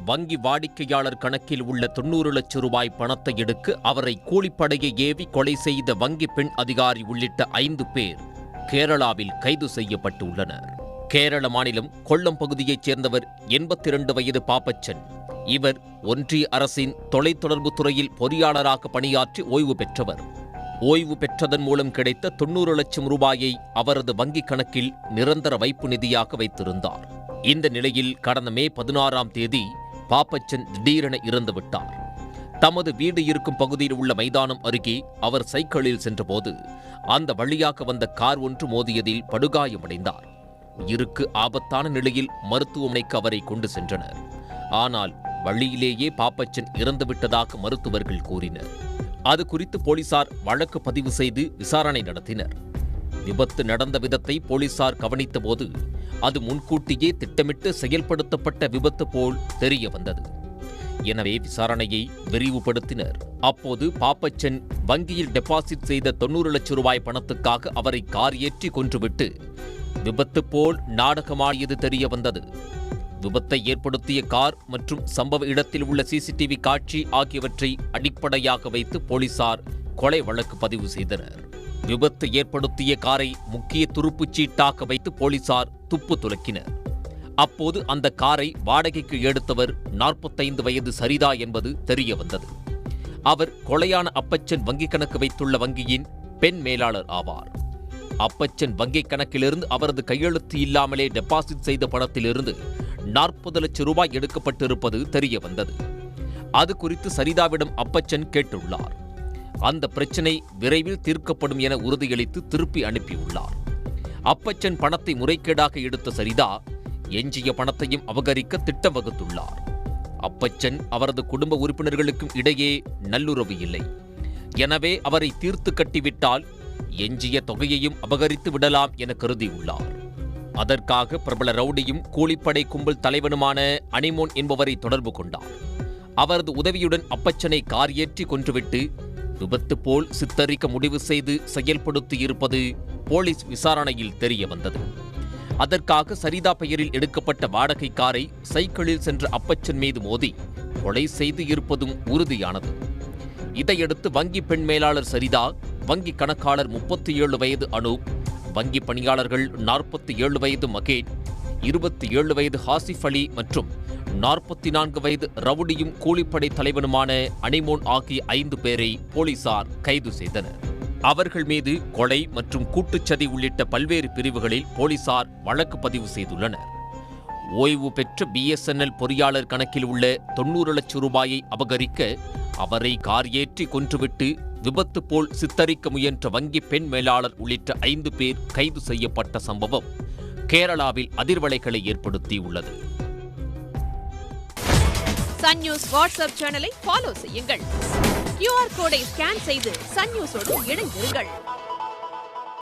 வங்கி வாடிக்கையாளர் கணக்கில் உள்ள 90 லட்சம் ரூபாய் பணத்தை எடுக்க அவரை கூலிப்படையை ஏவி கொலை செய்த வங்கி பெண் அதிகாரி உள்ளிட்ட 5 பேர் கேரளாவில் கைது செய்யப்பட்டுள்ளனர். கேரள மாநிலம் கொல்லம் பகுதியைச் சேர்ந்தவர் 82 வயது பாப்பச்சன். இவர் ஒன்றிய அரசின் தொலைத்தொடர்பு துறையில் பொறியாளராக பணியாற்றி ஓய்வு பெற்றவர். ஓய்வு பெற்றதன் மூலம் கிடைத்த 90 லட்சம் ரூபாயை அவரது வங்கிக் கணக்கில் நிரந்தர வைப்பு நிதியாக வைத்திருந்தார். இந்த நிலையில் கடந்த மே 16ஆம் தேதி பாப்பச்சன் திடீரென இறந்துவிட்டார். தமது வீடு இருக்கும் பகுதியில் உள்ள மைதானம் அருகே அவர் சைக்கிளில் சென்றபோது அந்த வழியாக வந்த கார் ஒன்று மோதியதில் படுகாயமடைந்தார். உயிருக்கு ஆபத்தான நிலையில் மருத்துவமனைக்கு அவரை கொண்டு சென்றனர். ஆனால் வழியிலேயே பாப்பச்சன் இறந்துவிட்டதாக மருத்துவர்கள் கூறினர். அது குறித்து போலீசார் வழக்கு பதிவு செய்து விசாரணை நடத்தினர். விபத்து நடந்த விதத்தை போலீசார் கவனித்தபோது அது முன்கூட்டியே திட்டமிட்டு செயல்படுத்தப்பட்ட விபத்து போல் தெரிய வந்தது. எனவே விசாரணையை விரிவுபடுத்தினர். அப்போது பாப்பச்சன் வங்கியில் டெபாசிட் செய்த 90 லட்சம் ரூபாய் பணத்துக்காக அவரை கார் ஏற்றி கொன்றுவிட்டு விபத்து போல் நாடகமாடியது தெரிய வந்தது. விபத்தை ஏற்படுத்திய கார் மற்றும் சம்பவ இடத்தில் உள்ள சிசிடிவி காட்சி ஆகியவற்றை அடிப்படையாக வைத்து போலீசார் கொலை வழக்கு பதிவு செய்தனர். விபத்து ஏற்படுத்திய காரை முக்கிய துருப்புச் சீட்டாக வைத்து போலீசார் துப்பு துலக்கினர். அப்போது அந்த காரை வாடகைக்கு எடுத்தவர் 45 வயது சரிதா என்பது தெரிய வந்தது. அவர் கொலையான அப்பச்சன் வங்கிக் கணக்கு வைத்துள்ள வங்கியின் பெண் மேலாளர் ஆவார். அப்பச்சன் வங்கிக் கணக்கிலிருந்து அவரது கையெழுத்து இல்லாமலே டெபாசிட் செய்த பணத்திலிருந்து 40 லட்சம் ரூபாய் எடுக்கப்பட்டிருப்பது தெரிய வந்தது. அது குறித்து சரிதாவிடம் அப்பச்சன் கேட்டுள்ளார். அந்த பிரச்சினை விரைவில் தீர்க்கப்படும் என உறுதியளித்து திருப்பி அனுப்பியுள்ளார். அப்பச்சன் பணத்தை முறைகேடாக எடுத்த சரிதா எஞ்சிய பணத்தையும் அபகரிக்க திட்டம் வகுத்துள்ளார். அப்பச்சன் அவரது குடும்ப உறுப்பினர்களுக்கும் இடையே நல்லுறவு இல்லை. எனவே அவரை தீர்த்து கட்டிவிட்டால் எஞ்சிய தொகையையும் அபகரித்து விடலாம் என கருதியுள்ளார். அதற்காக பிரபல ரவுடியும் கூலிப்படை கும்பல் தலைவனுமான அனிமோன் என்பவரை தொடர்பு கொண்டார். அவரது உதவியுடன் அப்பச்சனை கார் ஏற்றி கொன்றுவிட்டு விபத்து போல் சித்தரிக்க முடிவு செய்து செயல்படுத்தியிருப்பது போலீஸ் விசாரணையில் தெரிய வந்தது. அதற்காக சரிதா பெயரில் எடுக்கப்பட்ட வாடகை காரை சைக்கிளில் சென்ற அப்பச்சன் மீது மோதி கொலை செய்து இருப்பதும் உறுதியானது. இதையடுத்து வங்கி பெண் மேலாளர் சரிதா, வங்கி கணக்காளர் 37 வயது அனூப், வங்கி பணியாளர்கள் 47 வயது மகேட், 27 வயது ஹாசிஃப் அலி மற்றும் 44 வயது ரவுடியும் கூலிப்படை தலைவனுமான அனிமோன் ஆகிய 5 பேரை போலீசார் கைது செய்தனர். அவர்கள் மீது கொலை மற்றும் கூட்டுச்சதி உள்ளிட்ட பல்வேறு பிரிவுகளில் போலீசார் வழக்கு பதிவு செய்துள்ளனர். ஓய்வு பெற்ற BSNL பொறியாளர் கணக்கில் உள்ள 90 லட்சம் ரூபாயை அபகரிக்க அவரை கார் ஏற்றி கொன்றுவிட்டு விபத்து போல் சித்தரிக்க முயன்ற வங்கி பெண் மேலாளர் உள்ளிட்ட 5 பேர் கைது செய்யப்பட்ட சம்பவம் கேரளாவில் அதிர்வலைகளை ஏற்படுத்தியுள்ளது. சன் நியூஸ் வாட்ஸ்அப் சேனலை ஃபாலோ செய்யுங்கள். QR கோடை ஸ்கேன் செய்து சன் நியூஸோடு இணைந்திருங்கள்.